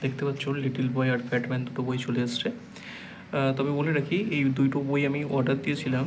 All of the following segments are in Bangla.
দেখতে পাচ্ছ লিটল বয় আর ফ্যাটম্যান দুটো বই চলে এসছে। তবে বলে রাখি এই দুটো বই আমি অর্ডার দিয়েছিলাম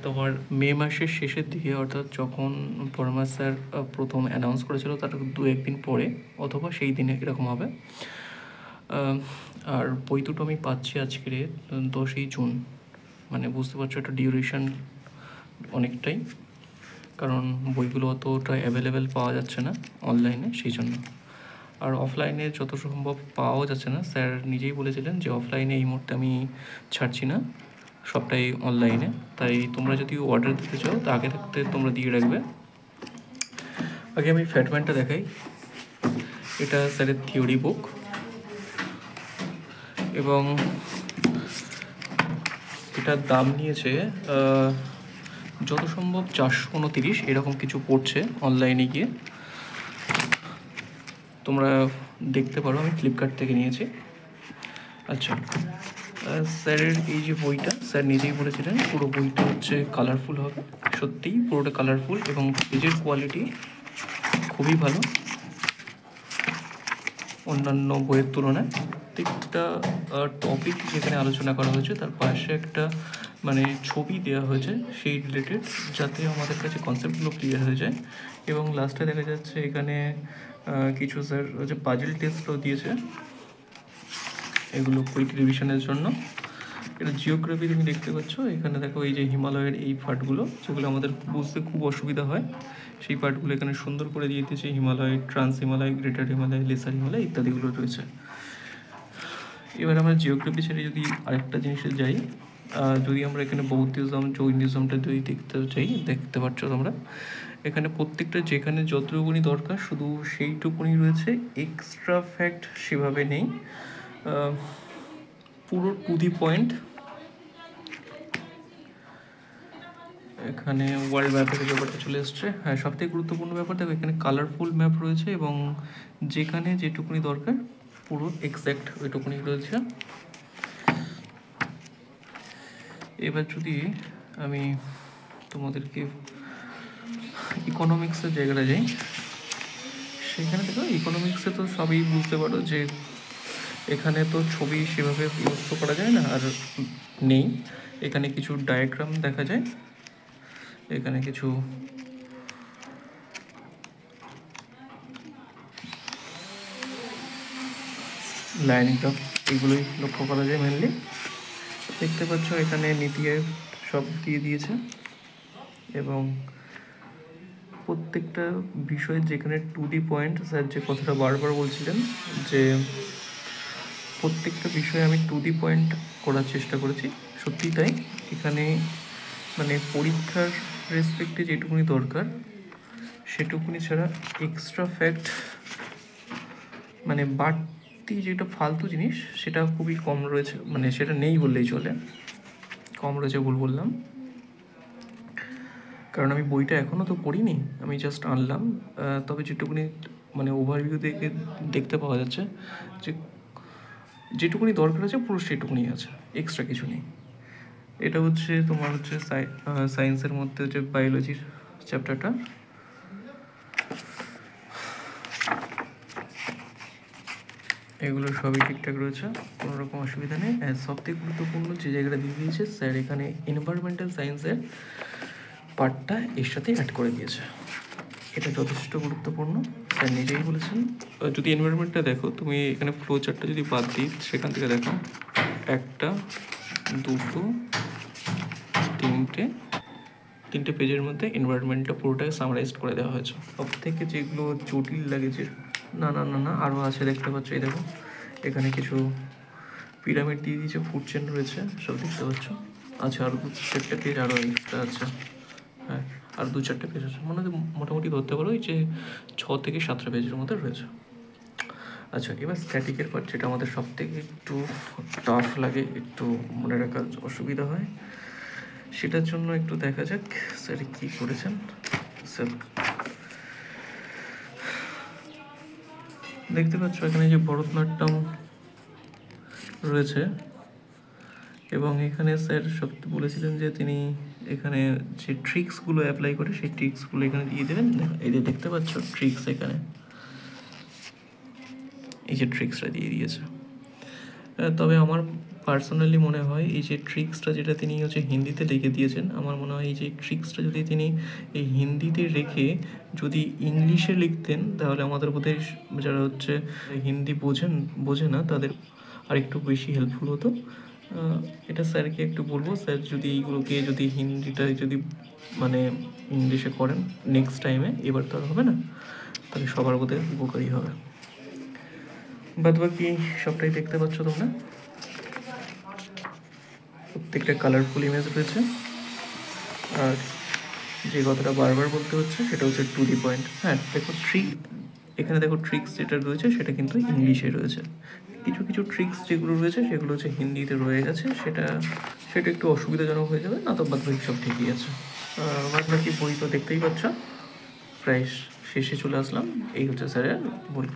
তোমার মে মাসের শেষের দিকে, অর্থাৎ যখন পরমা স্যার প্রথম অ্যানাউন্স করেছিল তার 2-1 দিন পরে অথবা সেই দিনে এরকম হবে। আর বই দুটো আমি পাচ্ছি আজকের 10ই জুন। মানে বুঝতে পারছো একটা ডিউরেশন অনেকটাই, কারণ বইগুলো অতটা অ্যাভেলেবেল পাওয়া যাচ্ছে না অনলাইনে, সেই জন্য। আর অফলাইনে যত সম্ভব পাওয়াও যাচ্ছে না, স্যার নিজেই বলেছিলেন যে অফলাইনে এই মুহূর্তে আমি ছাড়ছি না, সবটাই অনলাইনে। তাই তোমরা যদি অর্ডার দিতে চাও তা আগে থাকতে তোমরা দিয়ে রাখবে। আগে আমি ফ্যাটম্যানটা দেখাই। এটা স্যারের থিওরি বুক এবং এটার দাম নিয়েছে যত সম্ভব 429 এরকম কিছু পড়ছে অনলাইনে গিয়ে। তোমরা দেখতে পারো, আমি ফ্লিপকার্ট থেকে নিয়েছি। আচ্ছা, স্যারের এই যে বইটা, স্যার নিজেই বলেছিলেন পুরো বইটা হচ্ছে কালারফুল হবে। সত্যিই পুরোটা কালারফুল এবং পেজের কোয়ালিটি খুবই ভালো অন্যান্য বইয়ের তুলনায়। প্রত্যেকটা টপিক যেখানে আলোচনা করা হয়েছে তার পাশে একটা মানে ছবি দেওয়া হয়েছে সেই রিলেটেড, যাতে আমাদের কাছে কনসেপ্টগুলো ক্লিয়ার হয়ে যায়। এবং লাস্টে দেখা যাচ্ছে এখানে কিছু স্যার হচ্ছে পাজল টেস্টও দিয়েছে, এগুলো কুইক রিভিশনের জন্য। এটা জিওগ্রাফি তুমি দেখতে পাচ্ছ, এখানে দেখো এই যে হিমালয়ের এই পার্টগুলো যেগুলো আমাদের বুঝতে খুব অসুবিধা হয়, সেই পার্টগুলো এখানে সুন্দর করে দিয়ে দিয়েছে। Himalaya, trans Himalaya, greater Himalaya, lesser Himalaya ইত্যাদিগুলো রয়েছে। এবার আমরা জিওগ্রাফি ছেড়ে যদি আরেকটা জিনিসে যাই, যদি আমরা এখানে বৌদ্ধিজম, জৈনিজমটা যদি দেখতে চাই, দেখতে পাচ্ছ তোমরা এখানে প্রত্যেকটা যেখানে যতটুকুনি দরকার শুধু সেইটুকুনি রয়েছে, এক্সট্রা ফ্যাক্ট সেভাবে নেই। পুরো টু দি পয়েন্ট। এখানে ওয়ার্ল্ড ম্যাপের ব্যাপারটা চলে এসছে। হ্যাঁ, সবথেকে গুরুত্বপূর্ণ ব্যাপার দেখো এখানে কালারফুল ম্যাপ রয়েছে এবং যেখানে যেটুকুনি দরকার পুরো এক্স্যাক্ট ওইটুকুনি রয়েছে। এবার যদি আমি তোমাদেরকে ইকোনমিক্সের জায়গাটা যাই, সেখানে দেখো ইকোনমিক্সে তো সবই বুঝতে পারো যে এখানে তো ছবি সেভাবে ইউজ তো করা যায় না, আর নেই। এখানে কিছু ডায়াগ্রাম দেখা যায়, এখানে কিছু লাইন গ্রাফ, এগুলোই লক্ষ্য করা যায় মেনলি। দেখতে পাচ্ছ এখানে নীতি আয়োগ সব দিয়ে দিয়েছে এবং প্রত্যেকটা বিষয়ের যেখানে টু ডি পয়েন্ট, স্যার যে কথাটা বারবার বলছিলেন যে প্রত্যেকটা বিষয়ে আমি টু দি পয়েন্ট করার চেষ্টা করেছি, সত্যিই তাই। এখানে মানে পরীক্ষার রেসপেক্টে যেটুকুনি দরকার সেটুকুনি ছাড়া এক্সট্রা ফ্যাক্ট মানে বাড়তি যেটা ফালতু জিনিস সেটা খুবই কম রয়েছে, মানে সেটা নেই বললেই চলে। কম রয়েছে ভুল বললাম, কারণ আমি বইটা এখনও তো পড়িনি, আমি জাস্ট আনলাম। তবে যেটুকুনি মানে ওভারভিউ দেখে দেখতে পাওয়া যাচ্ছে যে যেটুকুনি দরকার আছে পুরো সেটুকুনি আছে, এক্সট্রা কিছু নেই। এটা হচ্ছে তোমার হচ্ছে সায়েন্সের মধ্যে হচ্ছে বায়োলজির চ্যাপ্টারটা। এগুলো সবই ঠিকঠাক রয়েছে, কোনো রকম অসুবিধা নেই। সবথেকে গুরুত্বপূর্ণ যে জায়গাটা দিয়ে দিয়েছে স্যার, এখানে এনভায়রনমেন্টাল সায়েন্সের পার্টটা এর সাথে অ্যাড করে দিয়েছে। এটা যথেষ্ট গুরুত্বপূর্ণ, স্যার নিজেই বলেছেন। যদি এনভায়রনমেন্টটা দেখো তুমি, এখানে ফ্লো চার্টটা যদি বাদ দিই সেখান থেকে দেখো 1, 2, 3টে পেজের মধ্যে এনভায়রনমেন্টটা পুরোটাই সামারাইজড করে দেওয়া হয়েছে। সব থেকে যেগুলো জটিল লাগেছে, না না না না আরও আছে, দেখতে পাচ্ছ এই দেখো এখানে কিছু পিরামিড দিয়ে দিয়েছে, ফুড চেন রয়েছে, সব দেখতে পাচ্ছ। আচ্ছা, আর 2-4টে পেজ আরও এক্সট্রা আছে। হ্যাঁ, আর 2-4টে পেজ আছে, মানে মোটামুটি ধরতে পারো যে 6 থেকে 7টা পেজের মধ্যে রয়েছে। আচ্ছা, এবার স্ট্যাটিকের পার্ট, যেটা আমাদের সব থেকে একটু টাফ লাগে, একটু মনে রাখার অসুবিধা হয়, সেটার জন্য একটু দেখা যাক স্যার কী করেছেন। স্যার দেখতে পাচ্ছ এখানে যে ভরতনাট্যম রয়েছে এবং এখানে স্যার সব বলেছিলেন যে তিনি এখানে যে ট্রিক্সগুলো অ্যাপ্লাই করে সেই ট্রিক্সগুলো এখানে দিয়ে দেবেন। এই যে দেখতে পাচ্ছ ট্রিক্স, এখানে এই যে ট্রিক্সটা দিয়ে দিয়েছে। তবে আমার পার্সোনালি মনে হয় এই যে ট্রিক্সটা যেটা তিনি হচ্ছে হিন্দিতে লিখে দিয়েছেন, আমার মনে হয় এই যে ট্রিক্সটা যদি তিনি এই হিন্দিতে রেখে যদি ইংলিশে লিখতেন, তাহলে আমাদের বোধহয় যারা হচ্ছে হিন্দি বোঝে না তাদের আর একটু বেশি হেল্পফুল হতো। এটা স্যারকে একটু বলবো, স্যার যদি এইগুলোকে যদি হিন্দিটা যদি মানে ইংলিশে করেন নেক্সট টাইমে, এবার তো আর হবে না, তাহলে সবার বোধহয় উপকারী হবে। বাদ বাকি সবটাই দেখতে পাচ্ছ তোমরা, প্রত্যেকটা কালারফুল ইমেজ রয়েছে। আর যে কথাটা বারবার বলতে হচ্ছে সেটা হচ্ছে টু দি পয়েন্ট। হ্যাঁ দেখো এখানে দেখো ট্রিক্স যেটা রয়েছে সেটা কিন্তু ইংলিশে রয়েছে, কিছু কিছু ট্রিক্স যেগুলো রয়েছে সেগুলো হচ্ছে হিন্দিতে রয়ে গেছে, সেটা একটু অসুবিধাজনক হয়ে যাবে, না তো বাদ বাকি সব ঠিকই আছে। বাদ বাকি বই তো দেখতেই পাচ্ছ, প্রায় শেষে চলে আসলাম। এই হচ্ছে স্যারের বই।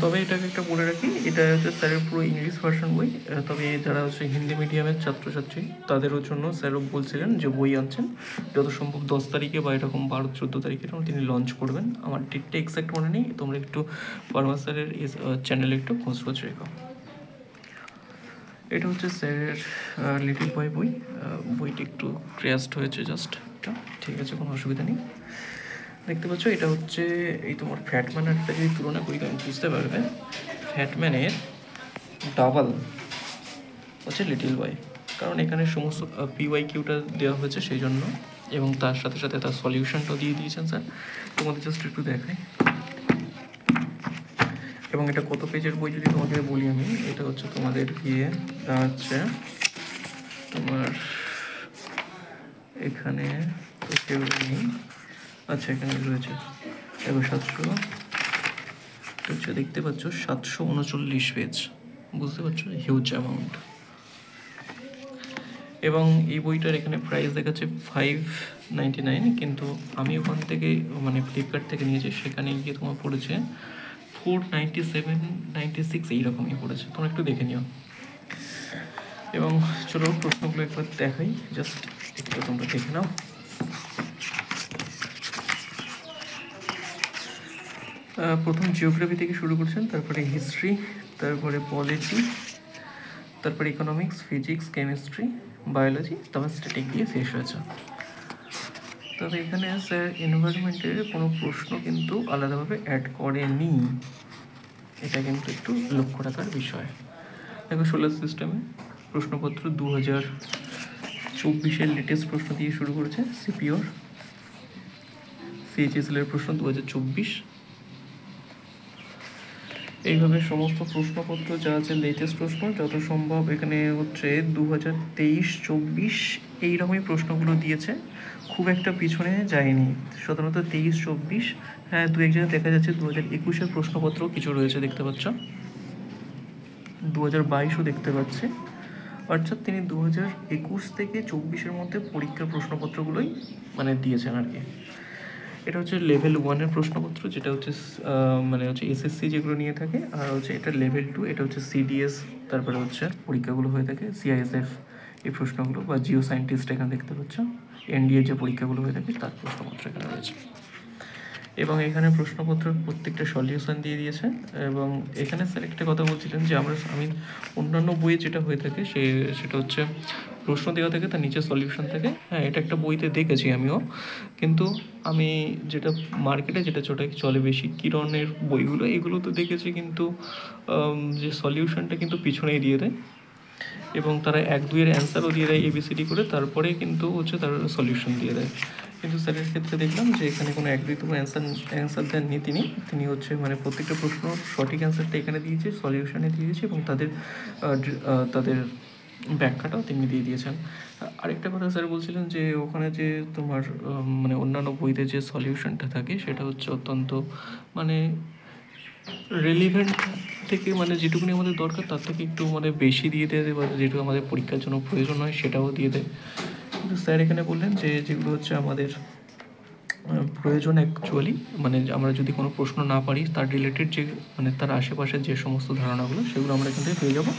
তবে এটাকে একটা বলে রাখি, এটা হচ্ছে স্যারের পুরো ইংলিশ ভার্সন বই। তবে যারা হচ্ছে হিন্দি মিডিয়ামের ছাত্রছাত্রী তাদেরও জন্য স্যারও বলছিলেন যে বই আনছেন যত সম্ভব 10 তারিখে বা এরকম 12-14 তারিখে তিনি লঞ্চ করবেন। আমার ডেটটা এক্স্যাক্ট মনে নেই, তোমরা একটু পারমা স্যারের চ্যানেলে একটু খোঁজ রেখো। এটা হচ্ছে স্যারের লিটল বয় বই। বইটি একটু ক্র্যাশড হয়েছে জাস্ট, এটা ঠিক আছে, কোনো অসুবিধা নেই। দেখতে পাচ্ছ এটা হচ্ছে এই তোমার ফ্যাটম্যানের একটা যদি তুলনা করি তুমি বুঝতে পারবে, ফ্যাটম্যানের ডাবল হচ্ছে লিটল বয়, কারণ এখানে সমস্ত PYQটা দেওয়া হয়েছে সেই জন্য, এবং তার সাথে সাথে তার সলিউশনটাও দিয়ে দিয়েছেন স্যার। তোমাদের জাস্ট একটু দেখাই। এবং এটা কত পেজের বই যদি তোমাকে বলি আমি, এটা হচ্ছে তোমাদের গিয়ে হচ্ছে তোমার এখানে নেই, আচ্ছা এখানে রয়েছে দেখো 700 হচ্ছে, দেখতে পাচ্ছ 739 পেজ, বুঝতে পারছো, হিউজ অ্যামাউন্ট। এবং এই বইটার এখানে প্রাইস দেখাচ্ছে 599, কিন্তু আমি ওখান থেকে মানে ফ্লিপকার্ট থেকে নিয়েছি, সেখানে গিয়ে তোমার পড়েছে 497-96 এইরকমই পড়েছে, তোমরা একটু দেখে নিও। এবং চলো প্রশ্নগুলো একবার দেখাই, জাস্ট একটু তোমরা দেখে নাও। প্রথম জিওগ্রাফি থেকে শুরু করছেন, তারপরে হিস্ট্রি, তারপরে পলিটি, তারপরে ইকোনমিক্স, ফিজিক্স, কেমিস্ট্রি, বায়োলজি, তারপর স্ট্যাটিক দিয়ে শেষ হয়েছে। তবে এখানে স্যার এনভায়রনমেন্টের কোনো প্রশ্ন কিন্তু আলাদাভাবে অ্যাড করেনি, এটা কিন্তু একটু লক্ষ্য রাখার বিষয়। দেখো সোলার সিস্টেমে প্রশ্নপত্র 2024-এর লেটেস্ট প্রশ্ন দিয়ে শুরু করেছে। সিপিওর CHSL-এর প্রশ্ন 2024, এইভাবে সমস্ত প্রশ্নপত্র যা আছে লেটেস্ট প্রশ্ন যত সম্ভব এখানে হচ্ছে 2023-24 এইরকমই প্রশ্নগুলো দিয়েছে, খুব একটা পিছনে যায়নি। সাধারণত 23-24, হ্যাঁ দু এক জায়গায় দেখা যাচ্ছে 2021-এর প্রশ্নপত্র কিছু রয়েছে, দেখতে পাচ্ছ 2022-ও দেখতে পাচ্ছি, অর্থাৎ তিনি 2021 থেকে 24-এর মধ্যে পরীক্ষার প্রশ্নপত্রগুলোই মানে দিয়েছেন আর কি। এটা হচ্ছে লেভেল 1-এর প্রশ্নপত্র, যেটা হচ্ছে মানে হচ্ছে SSC যেগুলো নিয়ে থাকে, আর হচ্ছে এটা লেভেল 2, এটা হচ্ছে CDS, তারপরে হচ্ছে পরীক্ষাগুলো হয়ে থাকে CISF এই প্রশ্নগুলো, বা জিও সায়েন্টিস্ট এখানে দেখতে পাচ্ছ, NDA যে পরীক্ষাগুলো হয়ে থাকে তার প্রশ্নপত্র এখানে রয়েছে। এবং এখানে প্রশ্নপত্রের প্রত্যেকটা সলিউশন দিয়ে দিয়েছে। এবং এখানে স্যার একটা কথা বলছিলেন যে আমি অন্যান্য বইয়ে যেটা হয়ে থাকে সেটা হচ্ছে প্রশ্ন দেওয়া থাকে, তার নিচে সলিউশন থাকে। হ্যাঁ এটা একটা বইতে দেখেছি আমিও, কিন্তু আমি যেটা মার্কেটে যেটা চলে বেশি কিরণের বইগুলো, এগুলো তো দেখেছি, কিন্তু যে সলিউশনটা কিন্তু পিছনেই দিয়ে দেয়, এবং তারা 1-2-এর অ্যান্সারও দিয়ে দেয় ABCD করে, তারপরে কিন্তু হচ্ছে তারা সলিউশন দিয়ে দেয়। কিন্তু স্যারের ক্ষেত্রে দেখলাম যে এখানে কোনো 1-2 অ্যান্সার দেননি তিনি হচ্ছে মানে প্রত্যেকটা প্রশ্ন সঠিক অ্যান্সারটা এখানে দিয়েছে, সলিউশনে দিয়েছে, এবং তাদের ব্যাখ্যাটাও তিনি দিয়ে দিয়েছেন। আরেকটা কথা স্যার বলছিলেন যে ওখানে যে তোমার মানে অন্যান্য বইতে যে সলিউশনটা থাকে সেটা হচ্ছে অত্যন্ত মানে রেলিভেন্ট থেকে, মানে যেটুকুনি আমাদের দরকার তার থেকে একটু মানে বেশি দিয়ে দেয়, বা যেটুকু আমাদের পরীক্ষার জন্য প্রয়োজন হয় সেটাও দিয়ে দেয়। কিন্তু স্যার এখানে বললেন যে যেগুলো হচ্ছে আমাদের প্রয়োজন অ্যাকচুয়ালি, মানে আমরা যদি কোনো প্রশ্ন না পারি তার রিলেটেড যে মানে তার আশেপাশের যে সমস্ত ধারণাগুলো সেগুলো আমরা এখান থেকে পেয়ে যাবো।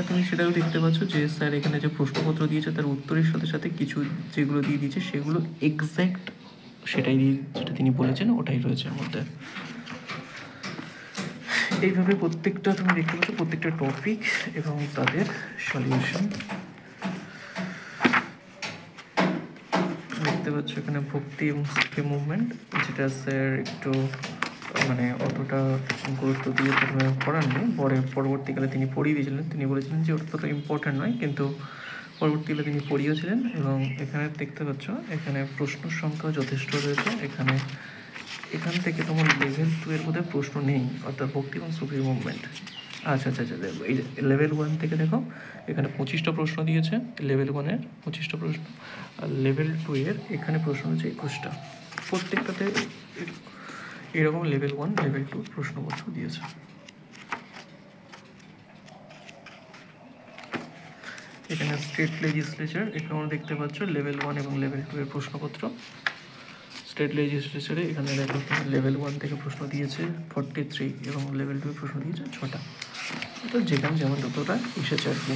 তুমি সেটাও দেখতে পাচ্ছ যে স্যার এখানে যে প্রশ্নপত্র দিয়েছে তার উত্তরের সাথে সাথে কিছু যেগুলো দিয়ে দিয়েছে সেগুলো এক্স্যাক্ট সেটাই যেটা তিনি বলেছেন ওটাই রয়েছে এর মধ্যে। এইভাবে প্রত্যেকটা তুমি দেখতে পাচ্ছ প্রত্যেকটা টপিক এবং তাদের সলিউশন দেখতে পাচ্ছ। এখানে ভক্তি এবং সুখী মুভমেন্ট, যেটা স্যার একটু মানে অতটা গুরুত্ব দিয়ে পড়াননি, পরবর্তীকালে তিনি পড়িয়ে দিয়েছিলেন। তিনি বলেছিলেন যে অতটা ইম্পর্ট্যান্ট নয়, কিন্তু পরবর্তীকালে তিনি পড়িয়েছিলেন। এবং এখানে দেখতে পাচ্ছ এখানে প্রশ্নের সংখ্যাও যথেষ্ট রয়েছে। এখান থেকে তোমার লেভেল 2 এর মধ্যে প্রশ্ন নেই, অর্থাৎ ভক্তি এবং সুফি মুভমেন্ট। আচ্ছা, দেখো এই লেভেল 1 থেকে দেখো এখানে 25টা প্রশ্ন দিয়েছে, লেভেল 1-এর 25টা প্রশ্ন, আর লেভেল 2 এর এখানে প্রশ্ন হচ্ছে 21টা। প্রত্যেকটাতে এরকম লেভেল 1 লেভেল 2 প্রশ্নপত্র দিয়েছে। এখানে স্টেট লেজিসলেচার, এখানে আমরা দেখতে পাচ্ছ লেভেল 1 এবং লেভেল 2 এর প্রশ্নপত্র। স্টেট লেজিসলেচারে এখানে দেখো লেভেল 1 থেকে প্রশ্ন দিয়েছে 43 এবং লেভেল 2 প্রশ্ন দিয়েছে 6টা। তো যেখানে যেমন যতটা এসেছে আর কি।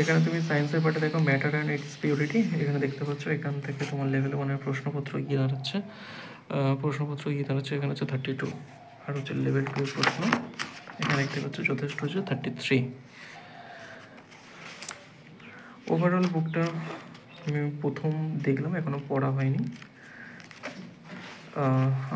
এখানে তুমি সায়েন্সের পার্টে দেখো ম্যাটার অ্যান্ড ইটস পিউরিটি, এখানে দেখতে পাচ্ছ এখান থেকে তোমার লেভেল 1-এর প্রশ্নপত্র গিয়ে দাঁড়াচ্ছে এখানে হচ্ছে 32, আর হচ্ছে লেভেল 2 এর প্রশ্ন এখানে দেখতে পাচ্ছ যথেষ্ট হচ্ছে 33। ওভারঅল বুকটা আমি প্রথম দেখলাম, এখনও পড়া হয়নি।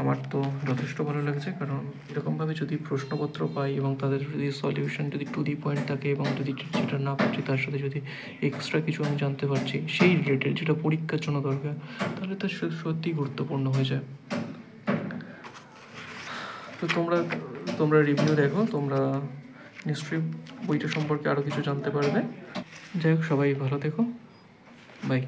আমার তো যথেষ্ট ভালো লাগছে, কারণ এরকমভাবে যদি প্রশ্নপত্র পাই এবং তাদের যদি সলিউশন যদি টু দি পয়েন্ট থাকে এবং যদি যেটা না পারছি তার সাথে যদি এক্সট্রা কিছু আমি জানতে পারছি সেই রিলেটেড যেটা পরীক্ষার জন্য দরকার, তাহলে তো সত্যিই গুরুত্বপূর্ণ হয়ে যায়। তো তোমরা রিভিউ দেখো, তোমরা নিশ্চয়ই বইটা সম্পর্কে আরও কিছু জানতে পারবে। যাই হোক, সবাই ভালো থেকো, বাই।